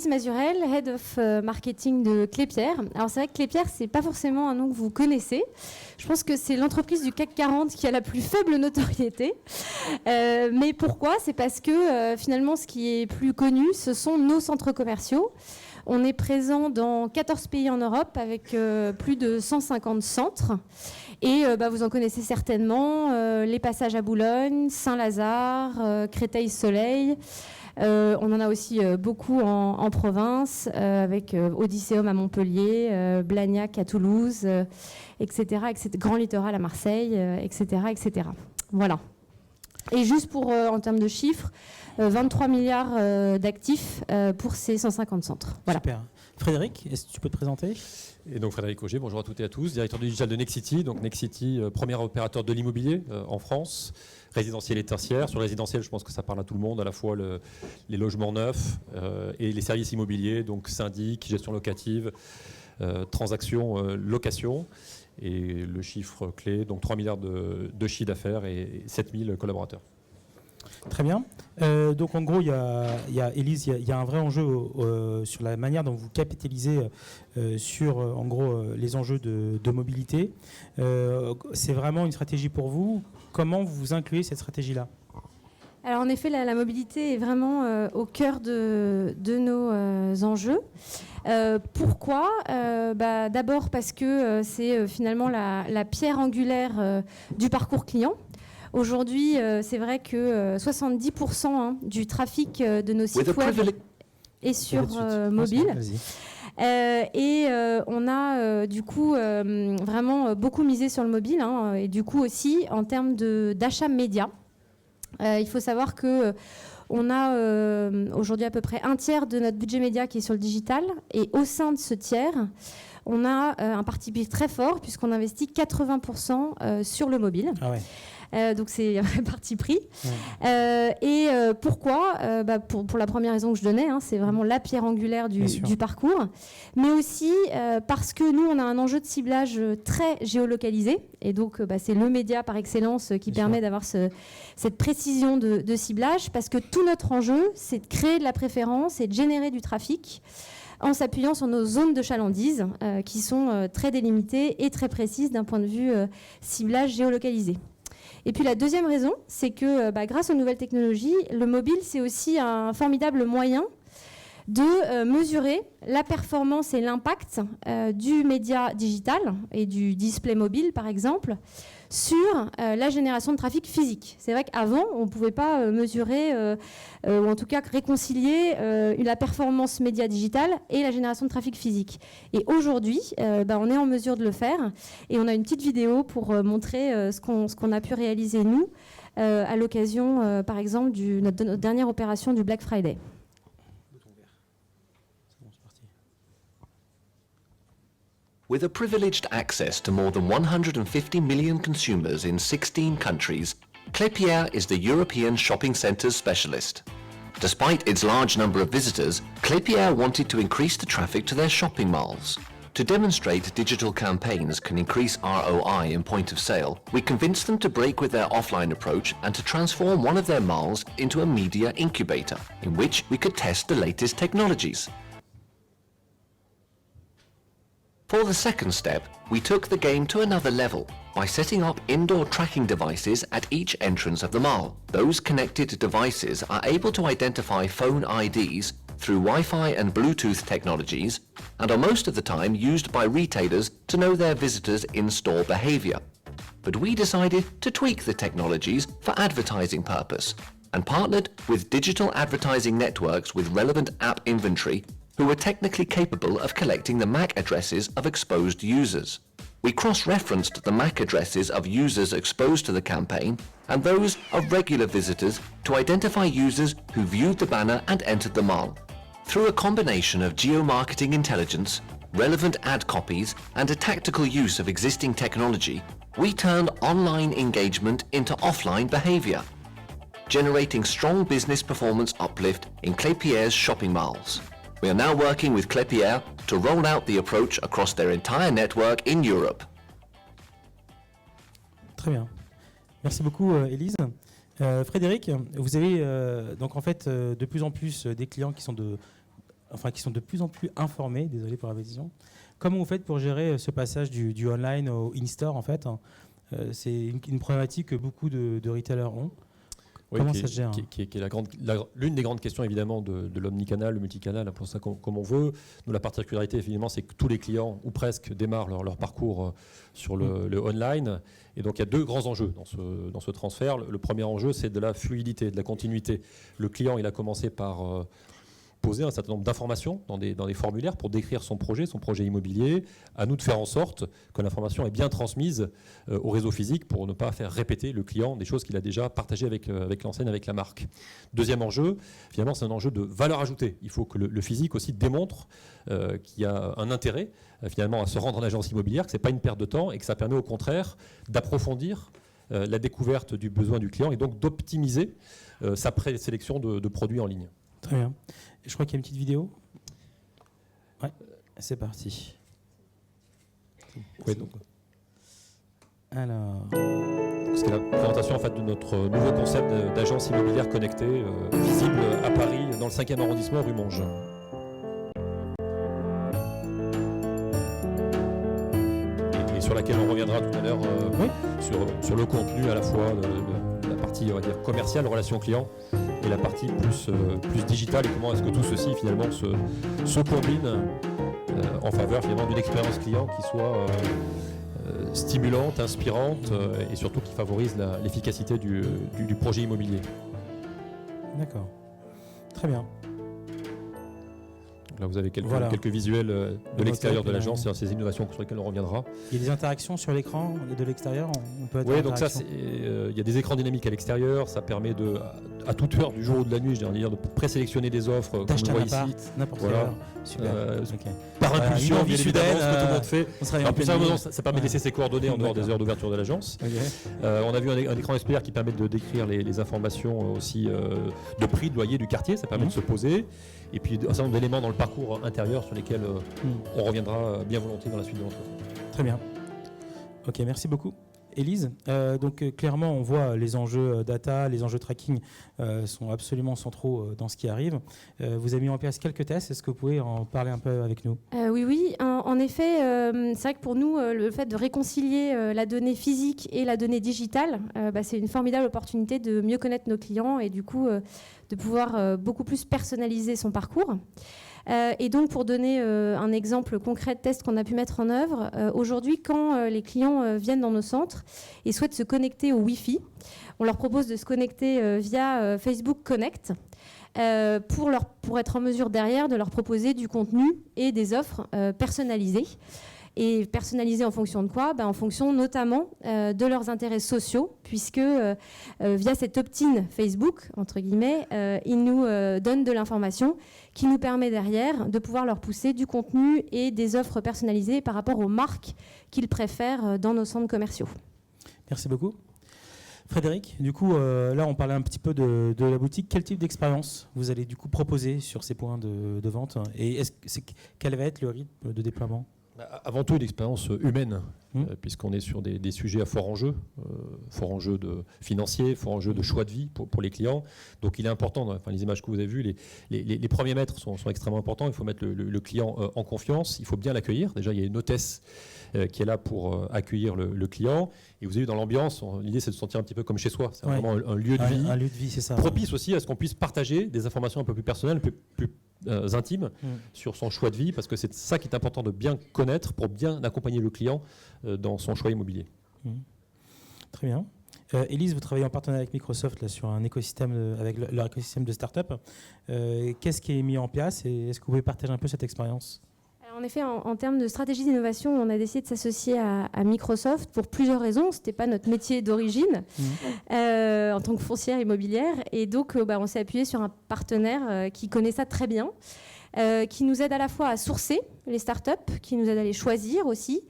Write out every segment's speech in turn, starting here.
Mazurel, Head of Marketing de Klépierre. Alors c'est vrai que Klépierre, c'est pas forcément un nom que vous connaissez. Je pense que c'est l'entreprise du CAC 40 qui a la plus faible notoriété. Mais pourquoi ? C'est parce que finalement, ce qui est plus connu, ce sont nos centres commerciaux. On est présent dans 14 pays en Europe avec plus de 150 centres. Et vous en connaissez certainement, les passages à Boulogne, Saint-Lazare, Créteil-Soleil. On en a aussi beaucoup en province, avec Odysseum à Montpellier, Blagnac à Toulouse, etc., Grand Littoral à Marseille, etc., etc. Voilà. Et juste pour, en termes de chiffres, 23 milliards d'actifs pour ces 150 centres. Voilà. Super. Frédéric, est-ce que tu peux te présenter ? Et donc Frédéric Auger, bonjour à toutes et à tous, directeur du digital de Nexity. Donc Nexity, premier opérateur de l'immobilier en France, résidentiel et tertiaire. Sur le résidentiel, je pense que ça parle à tout le monde, à la fois les logements neufs et les services immobiliers, donc syndic, gestion locative, transactions, location. Et le chiffre clé, donc 3 milliards de chiffre d'affaires et 7000 collaborateurs. Très bien. Donc en gros, il y a Élise, il y a un vrai enjeu sur la manière dont vous capitalisez sur en gros les enjeux de mobilité. C'est vraiment une stratégie pour vous. Comment vous incluez cette stratégie-là ? Alors en effet, la mobilité est vraiment au cœur de nos enjeux. Pourquoi ? D'abord parce que c'est finalement la pierre angulaire du parcours client. Aujourd'hui, c'est vrai que 70% du trafic de nos sites web est sur mobile. On a du coup vraiment beaucoup misé sur le mobile et du coup aussi en termes d'achat média. Il faut savoir que on a aujourd'hui à peu près un tiers de notre budget média qui est sur le digital et au sein de ce tiers, on a un parti pris très fort puisqu'on investit 80% sur le mobile. Ah ouais. Donc c'est un vrai parti pris. Ouais. Pourquoi pour la première raison que je donnais, c'est vraiment la pierre angulaire du parcours, mais aussi parce que nous, on a un enjeu de ciblage très géolocalisé, et donc c'est le média par excellence qui permet d'avoir cette précision de ciblage, parce que tout notre enjeu, c'est de créer de la préférence et de générer du trafic en s'appuyant sur nos zones de chalandise qui sont très délimitées et très précises d'un point de vue ciblage géolocalisé. Et puis la deuxième raison, c'est que grâce aux nouvelles technologies, le mobile, c'est aussi un formidable moyen de mesurer la performance et l'impact du média digital et du display mobile, par exemple, sur la génération de trafic physique. C'est vrai qu'avant, on ne pouvait pas mesurer, ou en tout cas réconcilier la performance média digitale et la génération de trafic physique. Et aujourd'hui, on est en mesure de le faire. Et on a une petite vidéo pour montrer ce qu'on a pu réaliser, nous, à l'occasion, par exemple, de notre dernière opération du Black Friday. With a privileged access to more than 150 million consumers in 16 countries, Klépierre is the European shopping centres specialist. Despite its large number of visitors, Klépierre wanted to increase the traffic to their shopping malls. To demonstrate digital campaigns can increase ROI in point of sale, we convinced them to break with their offline approach and to transform one of their malls into a media incubator, in which we could test the latest technologies. For the second step, we took the game to another level by setting up indoor tracking devices at each entrance of the mall. Those connected devices are able to identify phone IDs through Wi-Fi and Bluetooth technologies and are most of the time used by retailers to know their visitors' in-store behavior. But we decided to tweak the technologies for advertising purpose and partnered with digital advertising networks with relevant app inventory who were technically capable of collecting the MAC addresses of exposed users. We cross-referenced the MAC addresses of users exposed to the campaign and those of regular visitors to identify users who viewed the banner and entered the mall. Through a combination of geo-marketing intelligence, relevant ad copies and a tactical use of existing technology, we turned online engagement into offline behavior, generating strong business performance uplift in Klépierre's shopping malls. We are now working with Klépierre to roll out the approach across their entire network in Europe. Très bien. Merci beaucoup, Élise. Frédéric, vous avez donc en fait de plus en plus des clients qui sont qui sont de plus en plus informés, désolé pour la répétition. Comment vous faites pour gérer ce passage du online au in-store en fait? C'est une problématique que beaucoup de retailers ont. Oui, comment ça se gère? Qui est l'une des grandes questions évidemment de l'omnicanal, le multicanal, pour ça comme on veut. Nous, la particularité évidemment, c'est que tous les clients, ou presque, démarrent leur parcours sur le online. Et donc il y a deux grands enjeux dans ce transfert. Le premier enjeu, c'est de la fluidité, de la continuité. Le client, il a commencé par poser un certain nombre d'informations dans des formulaires pour décrire son projet immobilier. À nous de faire en sorte que l'information est bien transmise au réseau physique pour ne pas faire répéter le client des choses qu'il a déjà partagées avec l'enseigne, avec la marque. Deuxième enjeu, finalement, c'est un enjeu de valeur ajoutée. Il faut que le physique aussi démontre qu'il y a un intérêt finalement à se rendre en agence immobilière, que ce n'est pas une perte de temps et que ça permet au contraire d'approfondir la découverte du besoin du client et donc d'optimiser sa présélection de produits en ligne. Très bien. Je crois qu'il y a une petite vidéo. Ouais, c'est parti. Oui, donc. Alors. C'était la présentation en fait, de notre nouveau concept d'agence immobilière connectée, visible à Paris, dans le 5e arrondissement, rue Monge. Et sur laquelle on reviendra tout à l'heure sur le contenu à la fois de la partie on va dire, commerciale, relation client, et la partie plus digitale et comment est-ce que tout ceci finalement se combine en faveur finalement d'une expérience client qui soit stimulante, inspirante et surtout qui favorise l'efficacité du projet immobilier. D'accord. Très bien. Là, vous avez quelques visuels de l'extérieur de l'agence et ces innovations sur lesquelles on reviendra. Il y a des interactions sur l'écran de l'extérieur. Oui, donc ça, il y a des écrans dynamiques à l'extérieur. Ça permet à toute heure du jour ou de la nuit, je veux dire, de présélectionner des offres, comme on le voit ici. N'importe quelle heure. Super. Par impulsion, vie soudaine, que tout le monde fait. Ça permet de laisser ses coordonnées en dehors des heures d'ouverture de l'agence. On a vu un écran SPR qui permet de décrire les informations aussi de prix, de loyer du quartier. Ça permet de se poser. Et puis un certain nombre d'éléments dans le parcours intérieur sur lesquels on reviendra bien volontiers dans la suite de l'entretien. Très bien. Ok, merci beaucoup. Élise, donc clairement on voit les enjeux data, les enjeux tracking sont absolument centraux dans ce qui arrive. Vous avez mis en place quelques tests, est-ce que vous pouvez en parler un peu avec nous? Oui, en effet, c'est vrai que pour nous, le fait de réconcilier la donnée physique et la donnée digitale, c'est une formidable opportunité de mieux connaître nos clients et du coup de pouvoir beaucoup plus personnaliser son parcours. Et donc, pour donner un exemple concret de test qu'on a pu mettre en œuvre, aujourd'hui, quand les clients viennent dans nos centres et souhaitent se connecter au Wi-Fi, on leur propose de se connecter via Facebook Connect pour être en mesure derrière de leur proposer du contenu et des offres personnalisées. Et personnalisées en fonction de quoi? En fonction notamment de leurs intérêts sociaux, puisque via cet opt-in Facebook, entre guillemets, ils nous donnent de l'information qui nous permet derrière de pouvoir leur pousser du contenu et des offres personnalisées par rapport aux marques qu'ils préfèrent dans nos centres commerciaux. Merci beaucoup. Frédéric, du coup, là on parlait un petit peu de la boutique. Quel type d'expérience vous allez du coup proposer sur ces points de vente? Et quel va être le rythme de déploiement? Avant tout, une expérience humaine, puisqu'on est sur des sujets à fort enjeu financier, fort enjeu de choix de vie pour les clients. Donc il est important, les images que vous avez vues, les premiers mètres sont extrêmement importants. Il faut mettre le client en confiance, il faut bien l'accueillir. Déjà, il y a une hôtesse qui est là pour accueillir le client. Et vous avez vu dans l'ambiance, l'idée c'est de se sentir un petit peu comme chez soi. C'est vraiment un lieu de vie. Un lieu de vie, c'est ça. Propice aussi à ce qu'on puisse partager des informations un peu plus personnelles, plus intimes sur son choix de vie, parce que c'est ça qui est important de bien connaître pour bien accompagner le client dans son choix immobilier. Très bien. Élise, vous travaillez en partenariat avec Microsoft là, sur un écosystème, avec leur écosystème de start-up. Qu'est-ce qui est mis en place et est-ce que vous pouvez partager un peu cette expérience? En effet, en termes de stratégie d'innovation, on a décidé de s'associer à Microsoft pour plusieurs raisons. Ce n'était pas notre métier d'origine en tant que foncière immobilière. Et donc, on s'est appuyé sur un partenaire qui connaît ça très bien, qui nous aide à la fois à sourcer les startups, qui nous aide à les choisir aussi,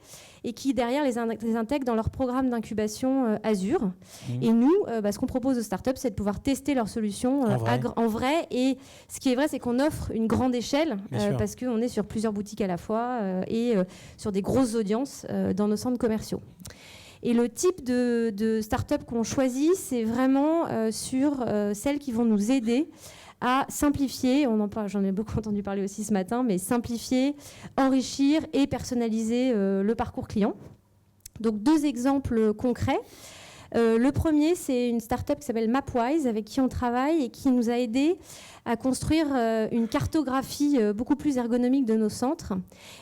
et qui derrière les intègre dans leur programme d'incubation Azure. Et nous, ce qu'on propose aux startups, c'est de pouvoir tester leurs solutions en vrai. Et ce qui est vrai, c'est qu'on offre une grande échelle parce qu'on est sur plusieurs boutiques à la fois et sur des grosses audiences dans nos centres commerciaux. Et le type de start-up qu'on choisit, c'est vraiment sur celles qui vont nous aider à simplifier, j'en ai beaucoup entendu parler aussi ce matin, mais simplifier, enrichir et personnaliser le parcours client. Donc 2 exemples concrets. Le premier, c'est une start-up qui s'appelle Mapwise, avec qui on travaille et qui nous a aidés à construire une cartographie beaucoup plus ergonomique de nos centres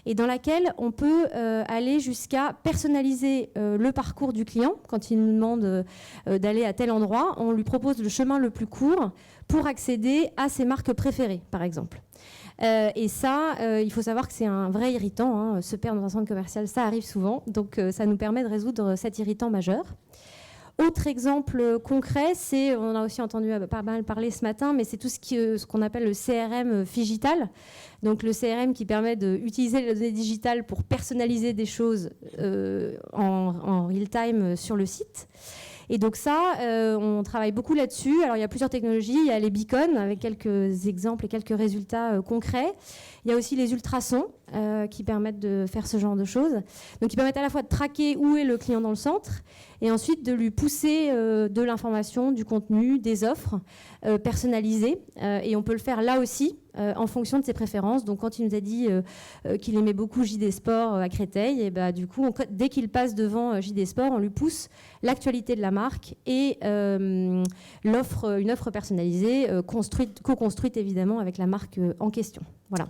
et dans laquelle on peut aller jusqu'à personnaliser le parcours du client. Quand il nous demande d'aller à tel endroit, on lui propose le chemin le plus court pour accéder à ses marques préférées, par exemple. Et ça, il faut savoir que c'est un vrai irritant. Se perdre dans un centre commercial, ça arrive souvent. Donc ça nous permet de résoudre cet irritant majeur. Autre exemple concret, on a aussi entendu pas mal parler ce matin, mais c'est tout ce qu'on appelle le CRM Phygital. Donc le CRM qui permet d'utiliser les données digitales pour personnaliser des choses en real-time sur le site. Et donc ça, on travaille beaucoup là-dessus. Alors il y a plusieurs technologies. Il y a les beacons avec quelques exemples et quelques résultats concrets. Il y a aussi les ultrasons qui permettent de faire ce genre de choses. Donc, qui permettent à la fois de traquer où est le client dans le centre et ensuite de lui pousser de l'information, du contenu, des offres personnalisées. Et on peut le faire là aussi en fonction de ses préférences. Donc, quand il nous a dit qu'il aimait beaucoup JD Sport à Créteil, et bah, du coup, dès qu'il passe devant JD Sport, on lui pousse l'actualité de la marque et une offre personnalisée, co-construite évidemment avec la marque en question. Voilà.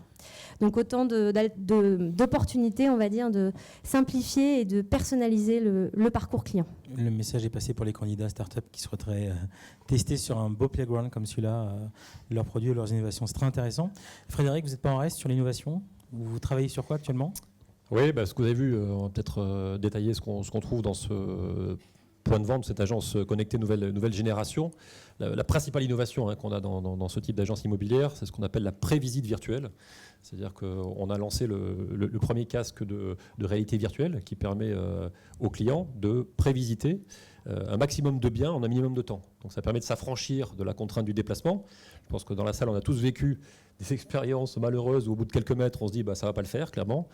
Donc autant d'opportunités, on va dire, de simplifier et de personnaliser le parcours client. Le message est passé pour les candidats startups qui souhaiteraient tester sur un beau playground comme celui-là leurs produits et leurs innovations. C'est très intéressant. Frédéric, vous n'êtes pas en reste sur l'innovation? Vous travaillez sur quoi actuellement? Oui, ce que vous avez vu, on va peut-être détailler ce qu'on trouve dans ce point de vente de cette agence connectée nouvelle génération. La principale innovation qu'on a dans ce type d'agence immobilière, c'est ce qu'on appelle la prévisite virtuelle. C'est-à-dire qu'on a lancé le premier casque de réalité virtuelle qui permet aux clients de prévisiter un maximum de biens en un minimum de temps. Donc ça permet de s'affranchir de la contrainte du déplacement. Je pense que dans la salle, on a tous vécu des expériences malheureuses où au bout de quelques mètres, on se dit ça ne va pas le faire, clairement.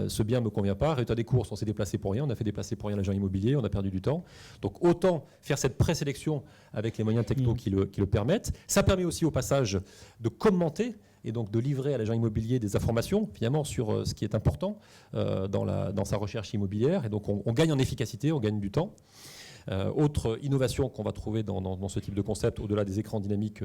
Ce bien ne me convient pas. Résultat des courses, on s'est déplacé pour rien. On a fait déplacer pour rien l'agent immobilier. On a perdu du temps. Donc autant faire cette présélection avec les moyens techno qui le permettent. Ça permet aussi au passage de commenter et donc de livrer à l'agent immobilier des informations finalement sur ce qui est important dans sa recherche immobilière. Et donc on gagne en efficacité, on gagne du temps. Autre innovation qu'on va trouver dans ce type de concept, au-delà des écrans dynamiques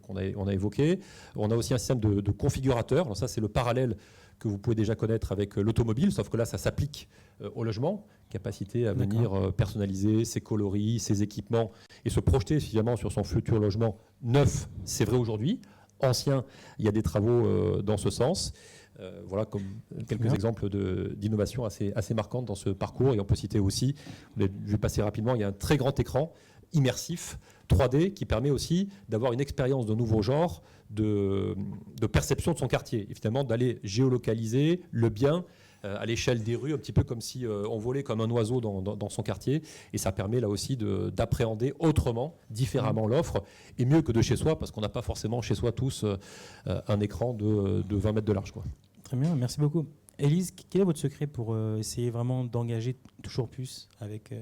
qu'on a évoqués, on a aussi un système de configurateur. Alors ça, c'est le parallèle que vous pouvez déjà connaître avec l'automobile, sauf que là, ça s'applique au logement. Capacité à venir personnaliser ses coloris, ses équipements et se projeter finalement sur son futur logement neuf. C'est vrai aujourd'hui. Ancien, il y a des travaux dans ce sens. Voilà comme quelques exemples d'innovation assez marquantes dans ce parcours. Et on peut citer aussi, vous l'avez vu passer rapidement, il y a un très grand écran immersif 3D qui permet aussi d'avoir une expérience de nouveau genre de perception de son quartier. Et finalement d'aller géolocaliser le bien à l'échelle des rues, un petit peu comme si on volait comme un oiseau dans son quartier. Et ça permet là aussi d'appréhender autrement, différemment l'offre, et mieux que de chez soi, parce qu'on n'a pas forcément chez soi tous un écran de 20 mètres de large, quoi. Très bien, merci beaucoup. Élise, quel est votre secret pour essayer vraiment d'engager toujours plus avec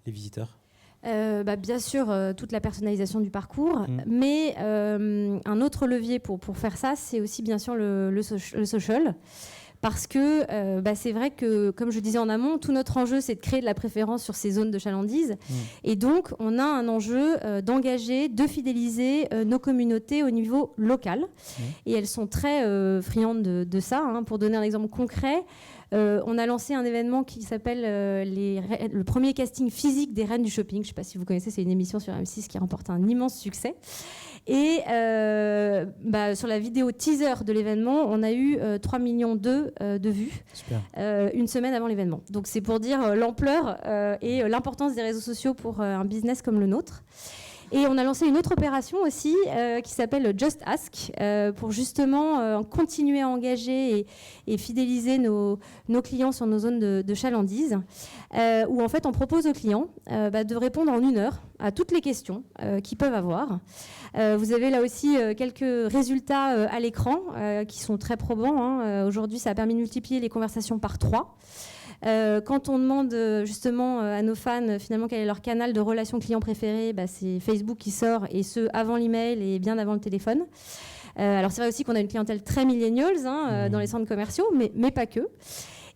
les visiteurs? Bien sûr, toute la personnalisation du parcours, mais un autre levier pour faire ça, c'est aussi bien sûr le social. Parce que c'est vrai que, comme je disais en amont, tout notre enjeu, c'est de créer de la préférence sur ces zones de chalandise. Et donc, on a un enjeu d'engager, de fidéliser nos communautés au niveau local. Et elles sont très friandes de ça. Pour donner un exemple concret, on a lancé un événement qui s'appelle le premier casting physique des Reines du Shopping. Je ne sais pas si vous connaissez, c'est une émission sur M6 qui remporte un immense succès. Et sur la vidéo teaser de l'événement, on a eu 3,2 millions de vues une semaine avant l'événement. Donc c'est pour dire l'ampleur et l'importance des réseaux sociaux pour un business comme le nôtre. Et on a lancé une autre opération aussi qui s'appelle Just Ask pour justement continuer à engager et fidéliser nos clients sur nos zones de chalandise où en fait on propose aux clients de répondre en 1 heure à toutes les questions qu'ils peuvent avoir. Vous avez là aussi quelques résultats à l'écran qui sont très probants. Aujourd'hui, ça a permis de multiplier les conversations par 3. Quand on demande justement à nos fans finalement quel est leur canal de relation client préféré, c'est Facebook qui sort, et ce avant l'email et bien avant le téléphone. Alors c'est vrai aussi qu'on a une clientèle très millennials dans les centres commerciaux, mais pas que.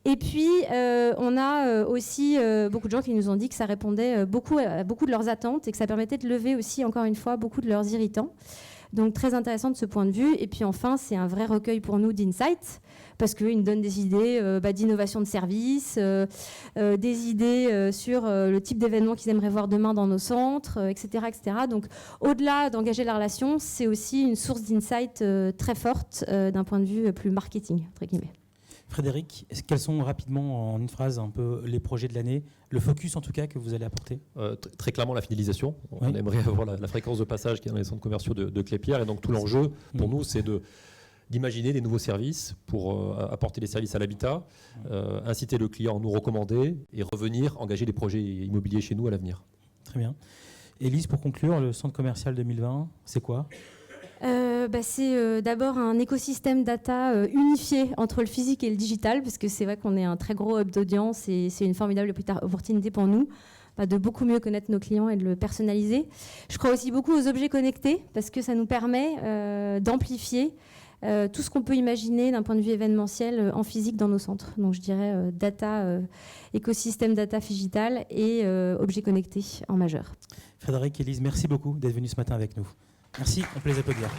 Et puis, on a aussi beaucoup de gens qui nous ont dit que ça répondait beaucoup de leurs attentes et que ça permettait de lever aussi, encore une fois, beaucoup de leurs irritants. Donc, très intéressant de ce point de vue. Et puis, enfin, c'est un vrai recueil pour nous d'insights parce qu'il nous donne des idées d'innovation de service, des idées sur le type d'événements qu'ils aimeraient voir demain dans nos centres, etc., etc. Donc, au-delà d'engager la relation, c'est aussi une source d'insights très forte d'un point de vue plus marketing, entre guillemets. Frédéric, quels sont rapidement, en une phrase, un peu les projets de l'année, le focus en tout cas que vous allez apporter? Très clairement la fidélisation. Oui. On aimerait avoir la fréquence de passage qui est dans les centres commerciaux de Clépierre. Et donc tout l'enjeu pour nous, c'est d'imaginer des nouveaux services pour apporter des services à l'habitat, inciter le client à nous recommander et revenir engager des projets immobiliers chez nous à l'avenir. Très bien. Élise, pour conclure, le centre commercial 2020, c'est quoi? C'est d'abord un écosystème data unifié entre le physique et le digital, parce que c'est vrai qu'on est un très gros hub d'audience et c'est une formidable opportunité pour nous de beaucoup mieux connaître nos clients et de le personnaliser. Je crois aussi beaucoup aux objets connectés, parce que ça nous permet d'amplifier tout ce qu'on peut imaginer d'un point de vue événementiel en physique dans nos centres. Donc je dirais écosystème data digital et objets connectés en majeur. Frédéric, Élise, merci beaucoup d'être venus ce matin avec nous. Merci, on peut les applaudir.